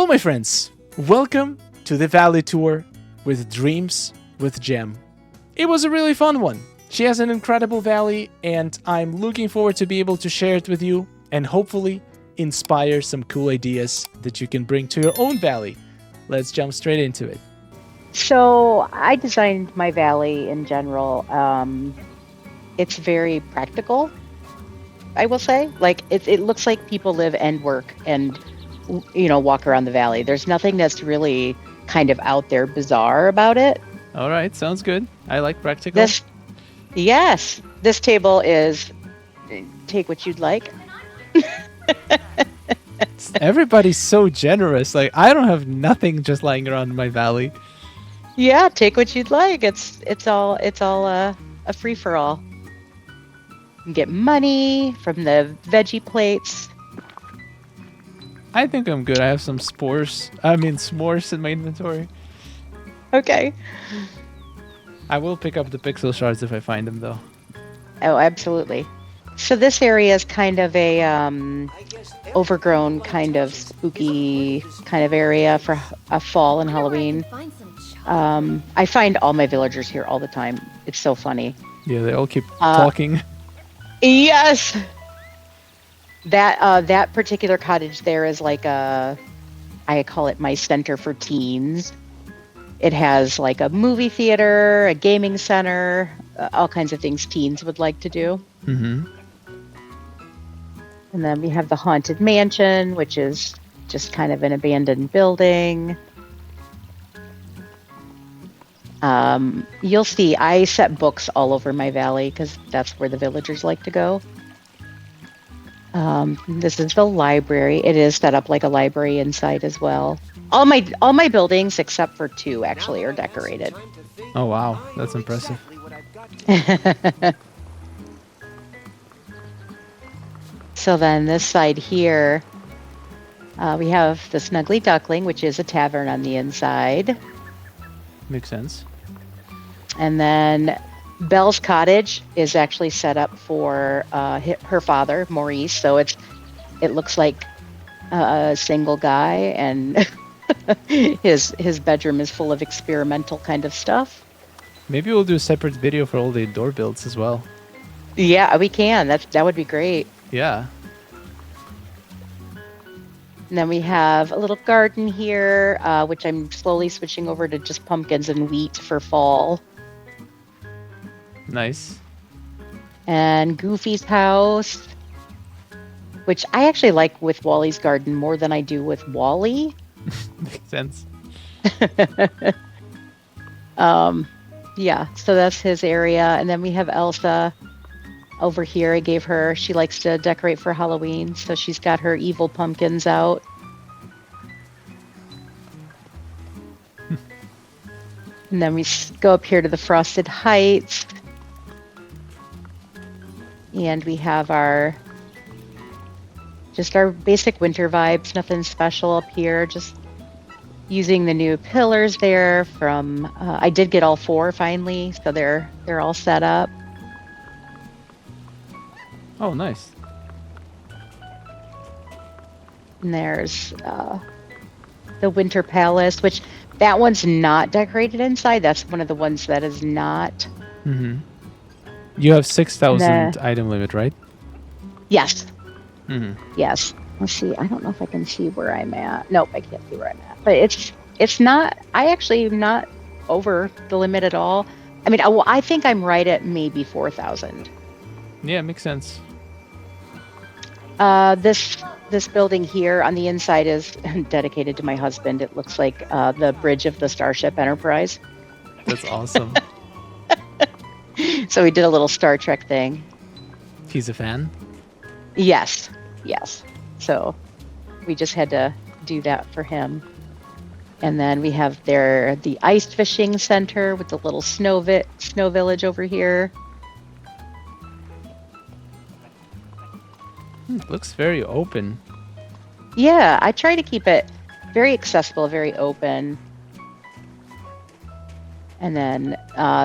my friends, welcome to the Valley Tour with Dreams with Jem. It was a really fun one. She has an incredible valley, and I'm looking forward to be able to share it with you and hopefully inspire some cool ideas that you can bring to your own valley. Let's jump straight into it. So I designed my valley in general. It's very practical, I will say. Like it looks like people live and work and walk around the valley. There's nothing that's really kind of out there bizarre about it. All right, sounds good. I like practical. This table is take what you'd like. Everybody's so generous. Like, I don't have nothing just lying around in my valley. Yeah, take what you'd like. It's all a free for all. You can get money from the veggie plates. I think I'm good. I have some s'mores in my inventory. Okay. I will pick up the pixel shards if I find them, though. Oh, absolutely. So this area is kind of a overgrown, kind of spooky kind of area for a fall and Halloween. I find all my villagers here all the time. It's so funny. Yeah, they all keep talking. Yes. That particular cottage there is like I call it my center for teens. It has like a movie theater, a gaming center, all kinds of things teens would like to do. Mm-hmm. And then we have the Haunted Mansion, which is just kind of an abandoned building. You'll see I set books all over my valley because that's where the villagers like to go. This is the library. It is set up like a library inside as well. All my buildings except for 2 actually are decorated. Oh wow, that's impressive. So then this side here, we have the Snuggly Duckling, which is a tavern on the inside. Makes sense. And then Belle's cottage is actually set up for her father, Maurice. So it looks like a single guy, and his bedroom is full of experimental kind of stuff. Maybe we'll do a separate video for all the door builds as well. Yeah, we can. That would be great. Yeah. And then we have a little garden here, which I'm slowly switching over to just pumpkins and wheat for fall. Nice. And Goofy's house, which I actually like with Wally's garden more than I do with Wally. Makes sense. Yeah, so that's his area. And then we have Elsa over here. I gave her, she likes to decorate for Halloween, so she's got her evil pumpkins out. And then we go up here to the Frosted Heights. And we have our basic winter vibes, nothing special up here, just using the new pillars there from, I did get all 4 finally, so they're all set up. Oh, nice. And there's the Winter Palace, which that one's not decorated inside. That's one of the ones that is not. Mm-hmm. You have 6,000 item limit, right? Yes. Mm-hmm. Yes. Let's see. I don't know if I can see where I'm at. Nope, I can't see where I'm at. But it's not. I actually am not over the limit at all. I mean, I think I'm right at maybe 4,000. Yeah, makes sense. This building here on the inside is dedicated to my husband. It looks like the bridge of the Starship Enterprise. That's awesome. So we did a little Star Trek thing. He's a fan? Yes. So we just had to do that for him. And then we have the ice fishing center with the little snow village over here. Looks very open. Yeah, I try to keep it very accessible, very open. And then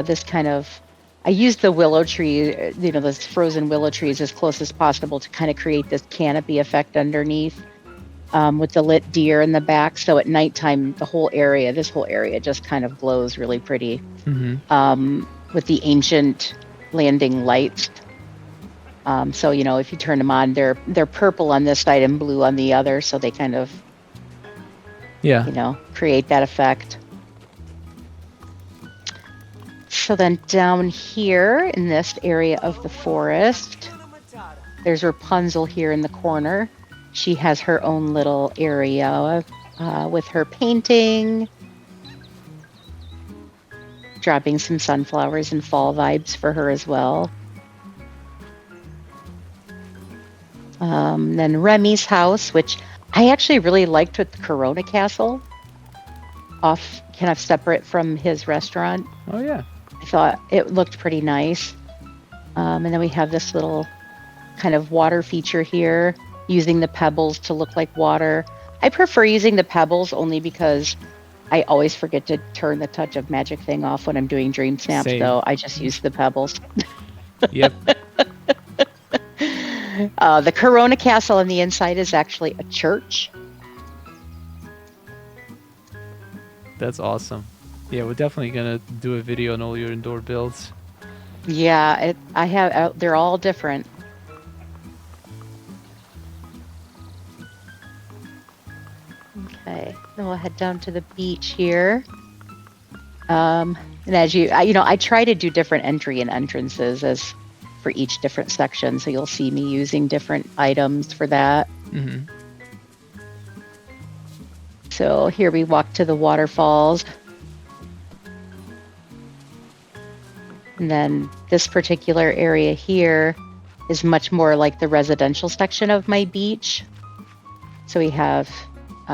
this kind of, I used the willow tree, those frozen willow trees as close as possible to kind of create this canopy effect underneath. with the lit deer in the back. So at nighttime, this whole area just kind of glows really pretty with the ancient landing lights. So, if you turn them on, they're purple on this side and blue on the other. So they kind of, create that effect. So then down here in this area of the forest, there's Rapunzel here in the corner. She has her own little area with her painting, dropping some sunflowers and fall vibes for her as well. Then Remy's house, which I actually really liked with the Corona Castle, off kind of separate from his restaurant. Oh, yeah. I thought it looked pretty nice. And then we have this little kind of water feature here, using the pebbles to look like water. I prefer using the pebbles only because I always forget to turn the touch of magic thing off when I'm doing dream snaps, so I just use the pebbles. Yep. The Corona Castle on the inside is actually a church. That's awesome. Yeah, we're definitely gonna do a video on all your indoor builds. Yeah, they're all different. Okay, then we'll head down to the beach here. And as I try to do different entry and entrances as for each different section, so you'll see me using different items for that. Mm-hmm. So here we walk to the waterfalls. And then this particular area here is much more like the residential section of my beach. So we have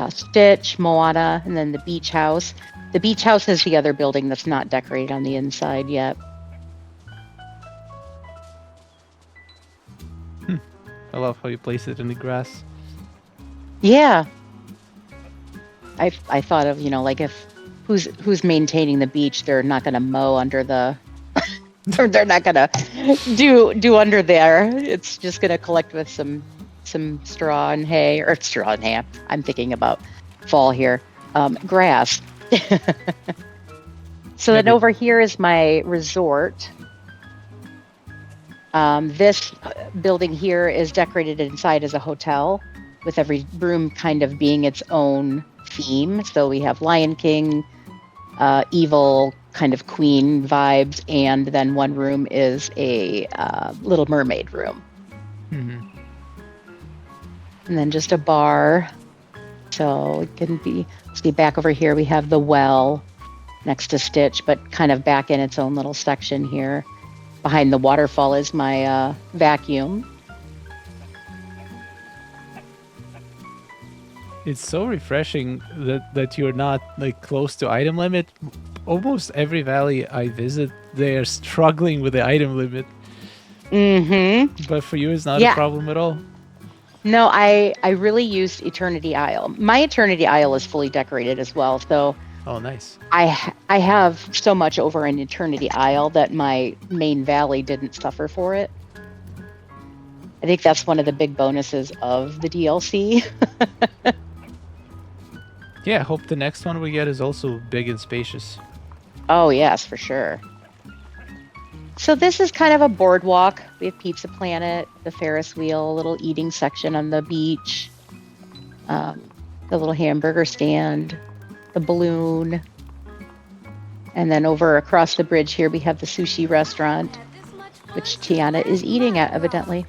Stitch, Moana, and then the beach house. The beach house is the other building that's not decorated on the inside yet. I love how you place it in the grass. Yeah. I thought of, like if who's maintaining the beach, they're not going to mow under the or they're not going to do under there. It's just going to collect with some straw and hay, or straw and hay. I'm thinking about fall here. Grass. So then over here is my resort. This building here is decorated inside as a hotel, with every room kind of being its own theme. So we have Lion King, evil kind of queen vibes, and then one room is a Little Mermaid room. Mm-hmm. And then just a bar. So it can be, see back over here, we have the well next to Stitch, but kind of back in its own little section here. Behind the waterfall is my vacuum. It's so refreshing that you're not like close to item limit. Almost every valley I visit, they are struggling with the item limit. Mm-hmm. But for you, it's not a problem at all. No, I really used Eternity Isle. My Eternity Isle is fully decorated as well, so. Oh, nice. I have so much over in Eternity Isle that my main valley didn't suffer for it. I think that's one of the big bonuses of the DLC. Yeah, I hope the next one we get is also big and spacious. Oh, yes, for sure. So this is kind of a boardwalk. We have Pizza Planet, the Ferris wheel, a little eating section on the beach, the little hamburger stand, the balloon. And then over across the bridge here, we have the sushi restaurant, which Tiana is eating at, evidently.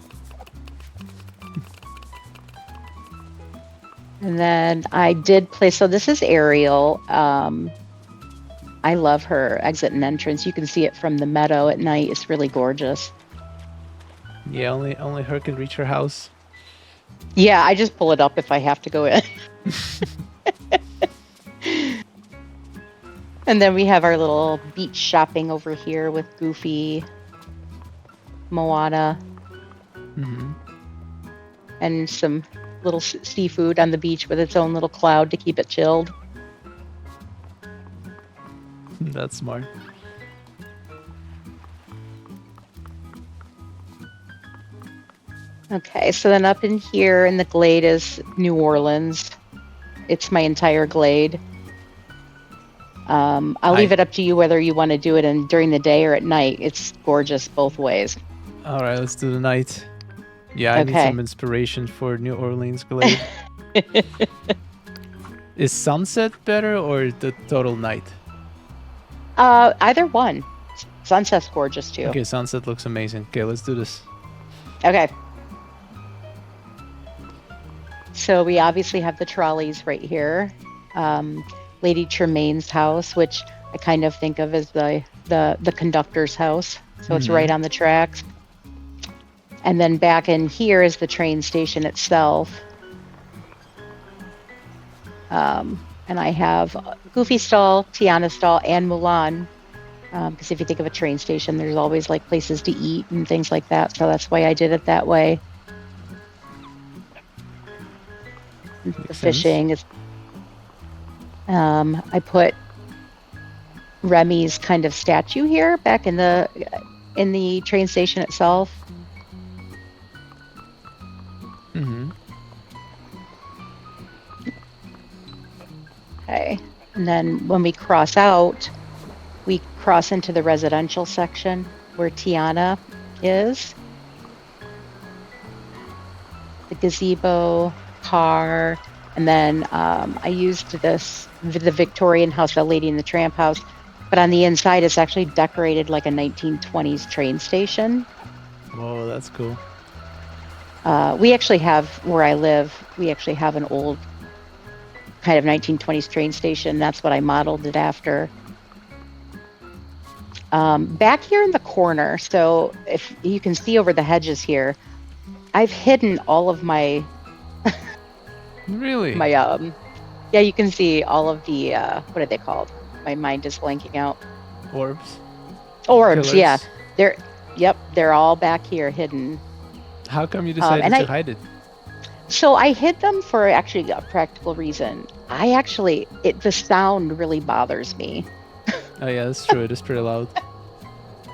And then I did place, so this is Ariel. I love her exit and entrance. You can see it from the meadow at night. It's really gorgeous. Yeah, only her can reach her house. Yeah, I just pull it up if I have to go in. And then we have our little beach shopping over here with Goofy, Moana, and some little seafood on the beach with its own little cloud to keep it chilled. That's smart. Okay, so then up in here in the Glade is New Orleans. It's my entire Glade. I'll leave it up to you whether you want to do it during the day or at night. It's gorgeous both ways. All right, let's do the night. Yeah, I need Okay. some inspiration for New Orleans Glade. Is sunset better or the total night? Either one. Sunset's gorgeous too. Okay, sunset looks amazing. Okay, let's do this. Okay. So we obviously have the trolleys right here. Lady Tremaine's house, which I kind of think of as the conductor's house. So it's right on the tracks. And then back in here is the train station itself. And I have Goofy stall, Tiana stall, and Mulan. Because if you think of a train station, there's always like places to eat and things like that. So that's why I did it that way. The fishing is. I put Remy's kind of statue here back in the train station itself. Mm-hmm. Okay, and then when we cross out, we cross into the residential section where Tiana is. The gazebo, car, and then I used the Victorian house, the Lady in the Tramp house, but on the inside it's actually decorated like a 1920s train station. Whoa, that's cool. We actually have, where I live, we actually have an old kind of 1920s train station. That's what I modeled it after. Back here in the corner, so if you can see over the hedges here, I've hidden all of my Really? yeah, you can see all of the what are they called? My mind is blanking out. Orbs? Orbs, Pillars? yeah. They're all back here hidden. How come you decided to hide it? So I hid them for actually a practical reason. The sound really bothers me. Oh yeah, that's true. It is pretty loud.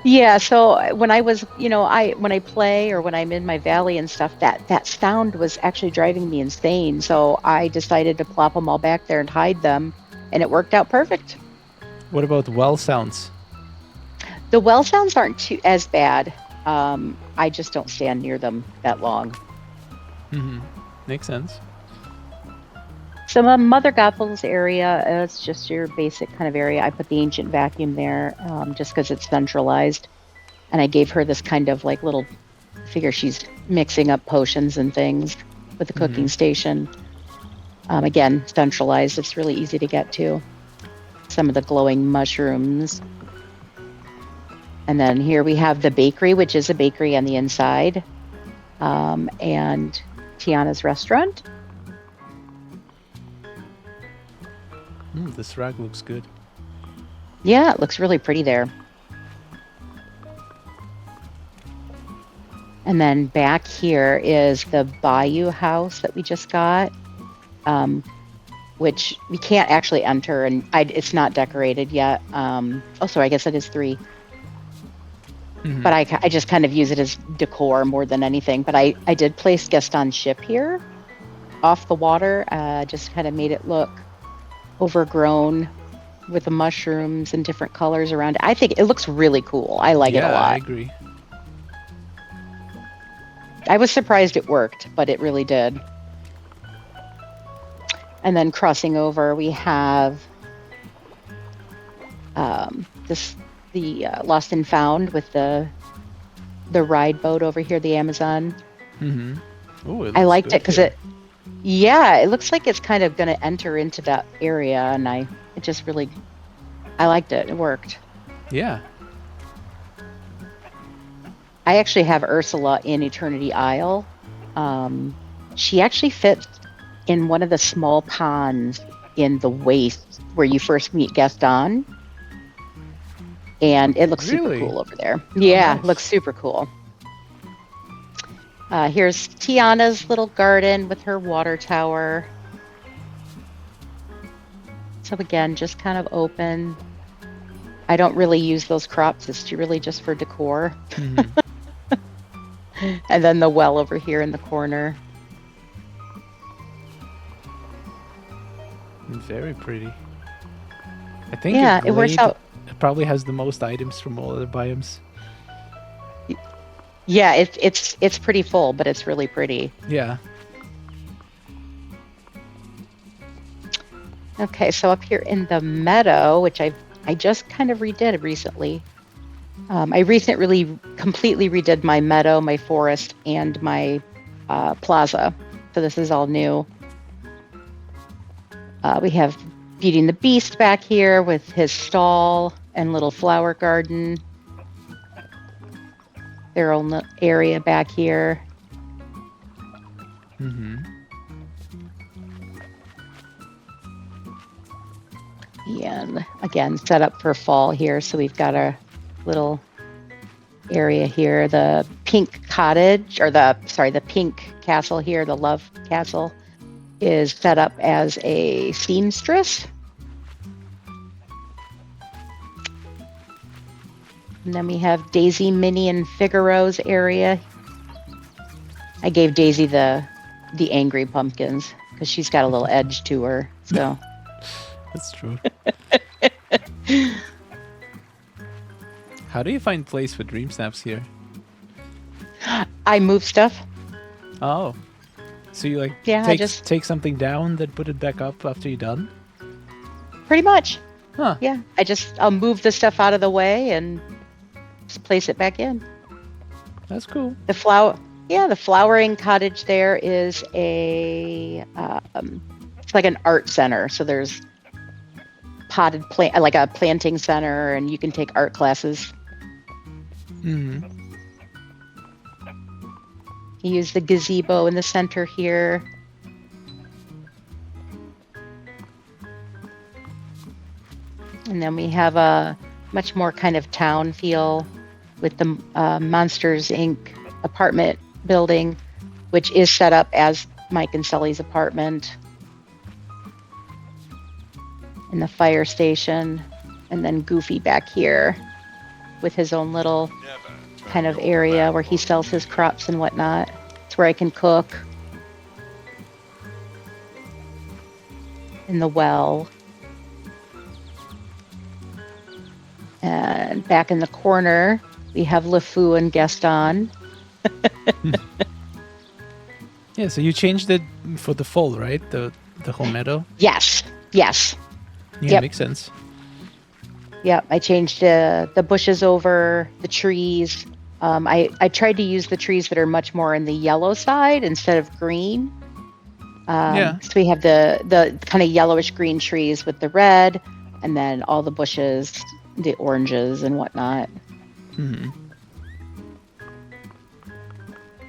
Yeah, so when I was, when I play or when I'm in my valley and stuff, that sound was actually driving me insane. So I decided to plop them all back there and hide them, and it worked out perfect. What about well sounds? The well sounds aren't as bad. I just don't stand near them that long. Mm-hmm. Makes sense. So Mother Gothel's area, it's just your basic kind of area. I put the ancient vacuum there just because it's centralized. And I gave her this kind of like little figure. She's mixing up potions and things with the cooking station. Again, centralized. It's really easy to get to. Some of the glowing mushrooms. And then here we have the bakery, which is a bakery on the inside. And Tiana's restaurant. This rag looks good. Yeah, it looks really pretty there. And then back here is the Bayou house that we just got, which we can't actually enter, and it's not decorated yet. So I guess it is 3. Mm-hmm. But I just kind of use it as decor more than anything. But I did place guest on ship here off the water, just kind of made it look overgrown with the mushrooms and different colors around it. I think it looks really cool. I like it a lot. Yeah, I agree. I was surprised it worked, but it really did. And then crossing over, we have the Lost and Found with the ride boat over here, the Amazon. Mm-hmm. Ooh, I liked it because it looks like it's kind of going to enter into that area, and I liked it. It worked. Yeah. I actually have Ursula in Eternity Isle. She actually fits in one of the small ponds in the waste where you first meet Gaston. And it looks super cool over there. Yeah, nice. It looks super cool. Here's Tiana's little garden with her water tower. So again, just kind of open. I don't really use those crops. It's really just for decor. Mm-hmm. And then the well over here in the corner. Very pretty. I think Yeah, it works out. It probably has the most items from all other biomes. Yeah, it's pretty full, but it's really pretty. Yeah. Okay, so up here in the meadow, which I just kind of redid recently. I recently completely redid my meadow, my forest, and my plaza. So this is all new. We have Beauty and the Beast back here with his stall and little flower garden. Their own area back here. Mm-hmm. And again, set up for fall here. So we've got our little area here. The pink cottage, or the pink castle here, the love castle, is set up as a seamstress. And then we have Daisy, Minnie, and Figaro's area. I gave Daisy the angry pumpkins because she's got a little edge to her. So that's true. How do you find place for dream snaps here? I move stuff. Oh. So you like take something down, then put it back up after you're done? Pretty much. Huh. Yeah. I'll move the stuff out of the way and just place it back in. That's cool. The flowering cottage there is it's like an art center. So there's potted plant, like a planting center, and you can take art classes. Mm-hmm. You use the gazebo in the center here. And then we have a much more kind of town feel with the Monsters Inc. apartment building, which is set up as Mike and Sully's apartment. And the fire station. And then Goofy back here with his own little kind of area where he sells his crops and whatnot. It's where I can cook. In the well. And back in the corner, we have LeFou and Gaston. Yeah, so you changed it for the fall, right? The whole meadow? Yes. Yeah, yep. Makes sense. Yep, I changed the bushes over, the trees. I tried to use the trees that are much more in the yellow side instead of green. So we have the kind of yellowish green trees with the red, and then all the bushes, the oranges and whatnot. Mm-hmm.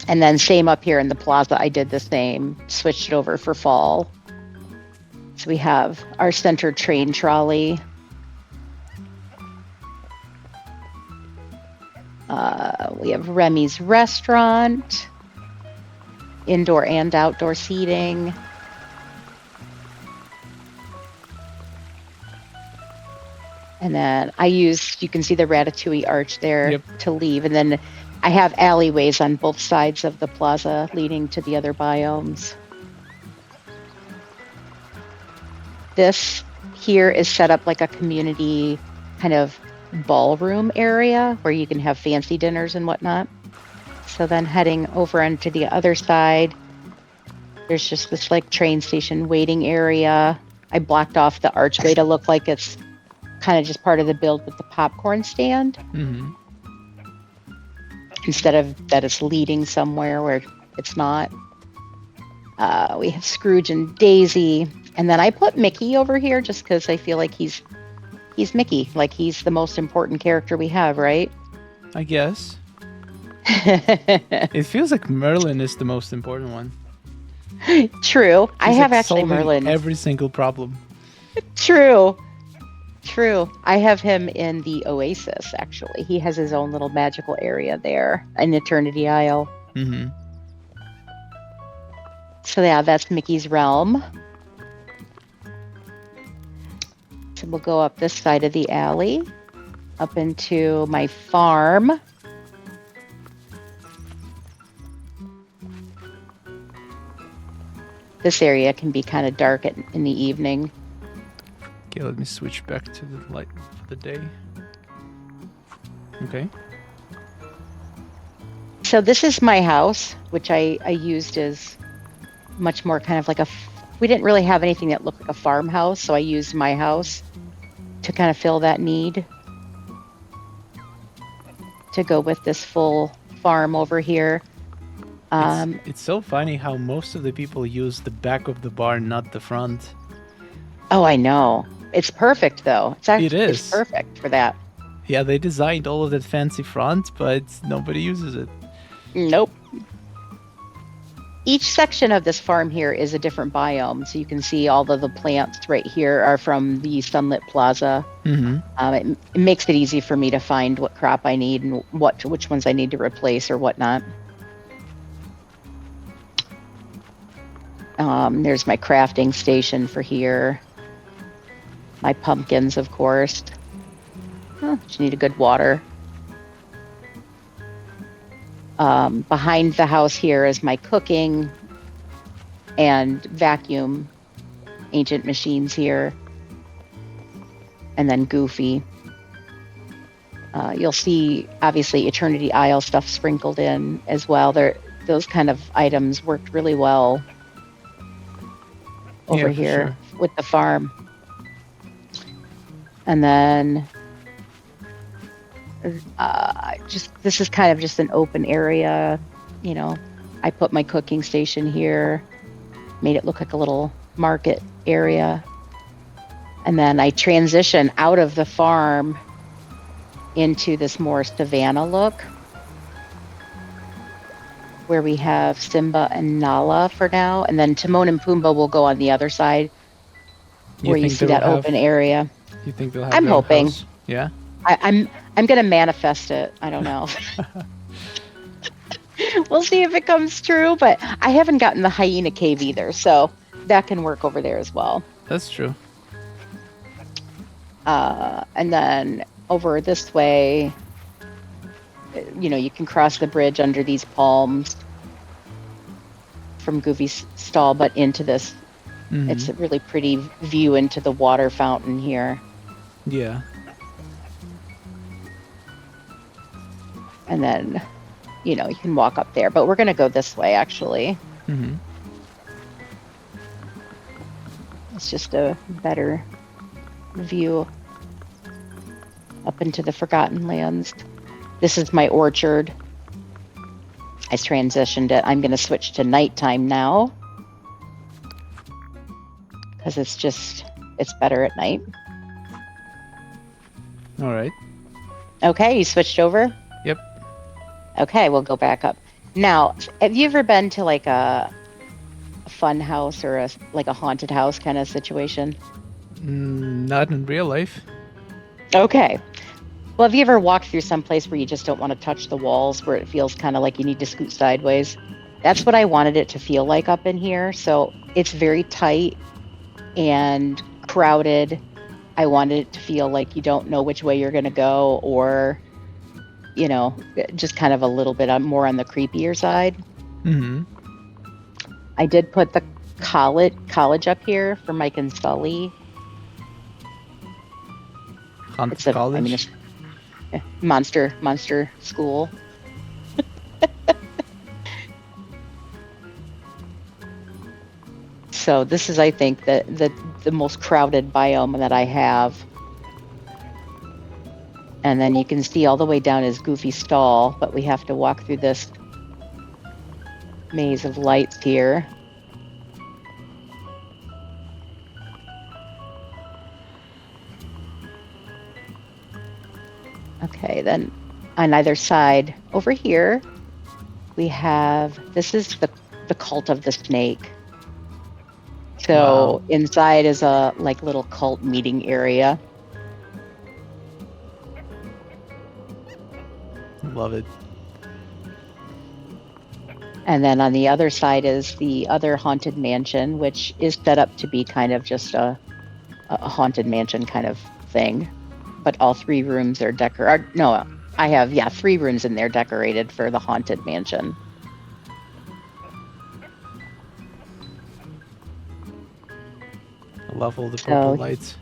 And then same up here in the plaza, I did the same, switched it over for fall. So we have our center train trolley. We have Remy's restaurant, indoor and outdoor seating. And then you can see the Ratatouille arch there to leave. And then I have alleyways on both sides of the plaza leading to the other biomes. This here is set up like a community kind of ballroom area where you can have fancy dinners and whatnot. So then heading over onto the other side, there's just this like train station waiting area. I blocked off the archway to look like it's kind of just part of the build with the popcorn stand. Mm-hmm. Instead of that it's leading somewhere where it's not. We have Scrooge and Daisy. And then I put Mickey over here just because I feel like he's Mickey. Like he's the most important character we have, right? I guess. It feels like Merlin is the most important one. True. He's I have like actually Merlin. Every single problem. True. I have him in the Oasis, actually. He has his own little magical area there in Eternity Isle. Mm-hmm. So yeah, that's Mickey's realm. So we'll go up this side of the alley, up into my farm. This area can be kind of dark in the evening. Okay, let me switch back to the light for the day. Okay. So this is my house, which I used as much more kind of like we didn't really have anything that looked like a farmhouse, so I used my house to kind of fill that need to go with this full farm over here. It's so funny how most of the people use the back of the barn, not the front. Oh, I know. It's perfect though. It's perfect for that. Yeah, they designed all of that fancy front, but nobody uses it. Nope. Each section of this farm here is a different biome. So you can see all of the plants right here are from the Sunlit Plaza. Mm-hmm. It makes it easy for me to find what crop I need and which ones I need to replace or whatnot. There's my crafting station for here. My pumpkins, of course. Just need a good water. Behind the house here is my cooking and vacuum ancient machines here. And then Goofy. You'll see, obviously, Eternity Isle stuff sprinkled in as well. Those kind of items worked really well over here with the farm. And then this is kind of just an open area. You know, I put my cooking station here, made it look like a little market area. And then I transition out of the farm into this more savannah look, where we have Simba and Nala for now, and then Timon and Pumbaa will go on the other side, where you see that open area. You think they'll have? I'm hoping. House? Yeah. I'm gonna manifest it. I don't know. We'll see if it comes true, but I haven't gotten the hyena cave either, so that can work over there as well. That's true. And then over this way, you can cross the bridge under these palms from Goofy's stall, but into this. Mm-hmm. It's a really pretty view into the water fountain here. Yeah. And then, you can walk up there, but we're going to go this way, actually. Mm-hmm. It's just a better view up into the Forgotten Lands. This is my orchard. I transitioned it. I'm going to switch to nighttime now, because it's better at night. All right. Okay, you switched over? Yep. Okay, we'll go back up. Now, have you ever been to like a fun house or a haunted house kind of situation? Not in real life. Okay. Well, have you ever walked through some place where you just don't want to touch the walls, where it feels kind of like you need to scoot sideways? That's what I wanted it to feel like up in here. So it's very tight and crowded. I wanted it to feel like you don't know which way you're going to go, or, just kind of a little bit more on the creepier side. Mm-hmm. I did put the college up here for Mike and Sully. Haunted college? Monster school. So this is, I think, the most crowded biome that I have. And then you can see all the way down is Goofy's stall, but we have to walk through this maze of lights here. Okay, then on either side over here, we have, this is the cult of the snake. So wow. Inside is a little cult meeting area. Love it. And then on the other side is the other haunted mansion, which is set up to be kind of just a haunted mansion kind of thing. But all three rooms are decorated. No, I have, 3 rooms in there decorated for the haunted mansion. Love all the purple So, lights.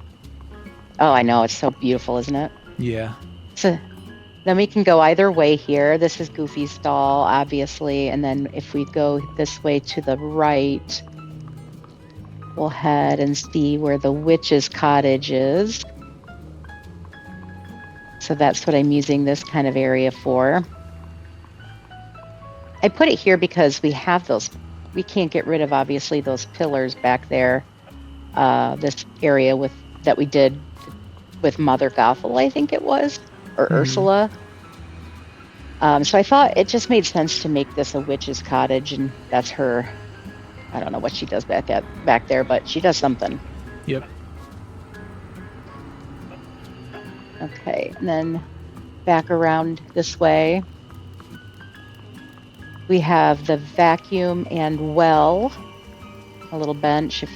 oh, I know, it's so beautiful, isn't it? Yeah. So then we can go either way here. This is Goofy's stall, obviously, and then if we go this way to the right, we'll head and see where the witch's cottage is. So that's what I'm using this kind of area for. I put it here because we have those, we can't get rid of obviously those pillars back there. This area that we did with Mother Gothel, I think it was, or Ursula. So I thought it just made sense to make this a witch's cottage, and that's her. I don't know what she does back there, but she does something. Yep. Okay, and then back around this way, we have the vacuum and well, a little bench. If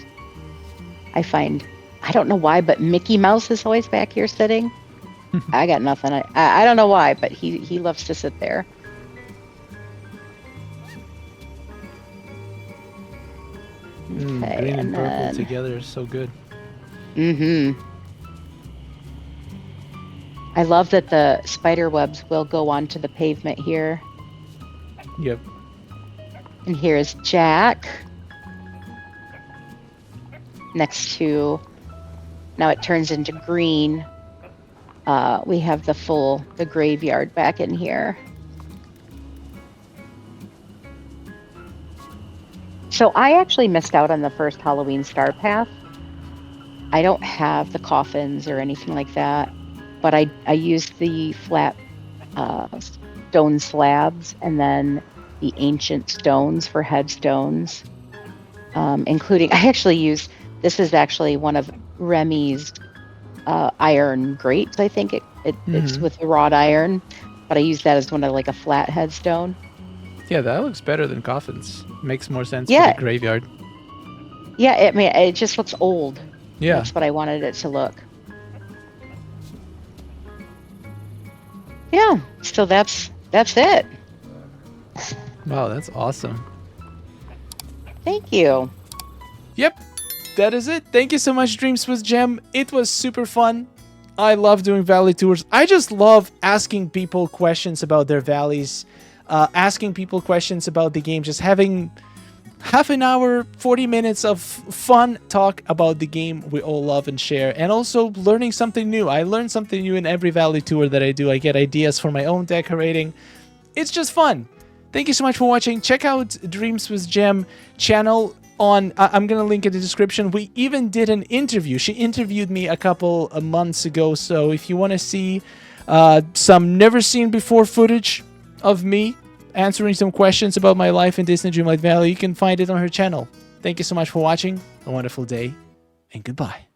I find, I don't know why, but Mickey Mouse is always back here sitting. I got nothing. I don't know why, but he loves to sit there. Okay, green and purple then, together is so good. I love that the spider webs will go onto the pavement here. Yep. And here is Jack. Next to, now it turns into green. We have the graveyard back in here. So I actually missed out on the first Halloween Star Path. I don't have the coffins or anything like that, but I used the flat stone slabs and then the ancient stones for headstones, including, I actually used, this is actually one of Remy's iron grates. I think it's with the wrought iron, but I used that as one of like a flat headstone. Yeah, that looks better than coffins. Makes more sense for Yeah. the graveyard. Yeah, it just looks old. Yeah. That's what I wanted it to look. Yeah, so that's it. Wow, that's awesome. Thank you. Yep, that is it. Thank you so much, Dreams with Gem. It was super fun. I love doing valley tours. I just love asking people questions about their valleys, asking people questions about the game, just having half an hour, 40 minutes of fun talk about the game we all love and share, and also learning something new. I learn something new in every valley tour that I do. I get ideas for my own decorating. It's just fun. Thank you so much for watching. Check out Dreams with Gem channel on, I'm gonna link in the description. We even did an interview. She interviewed me a couple of months ago, so if you want to see some never seen before footage of me answering some questions about my life in Disney Dreamlight Valley, you can find it on her channel. Thank you so much for watching. A wonderful day, and goodbye.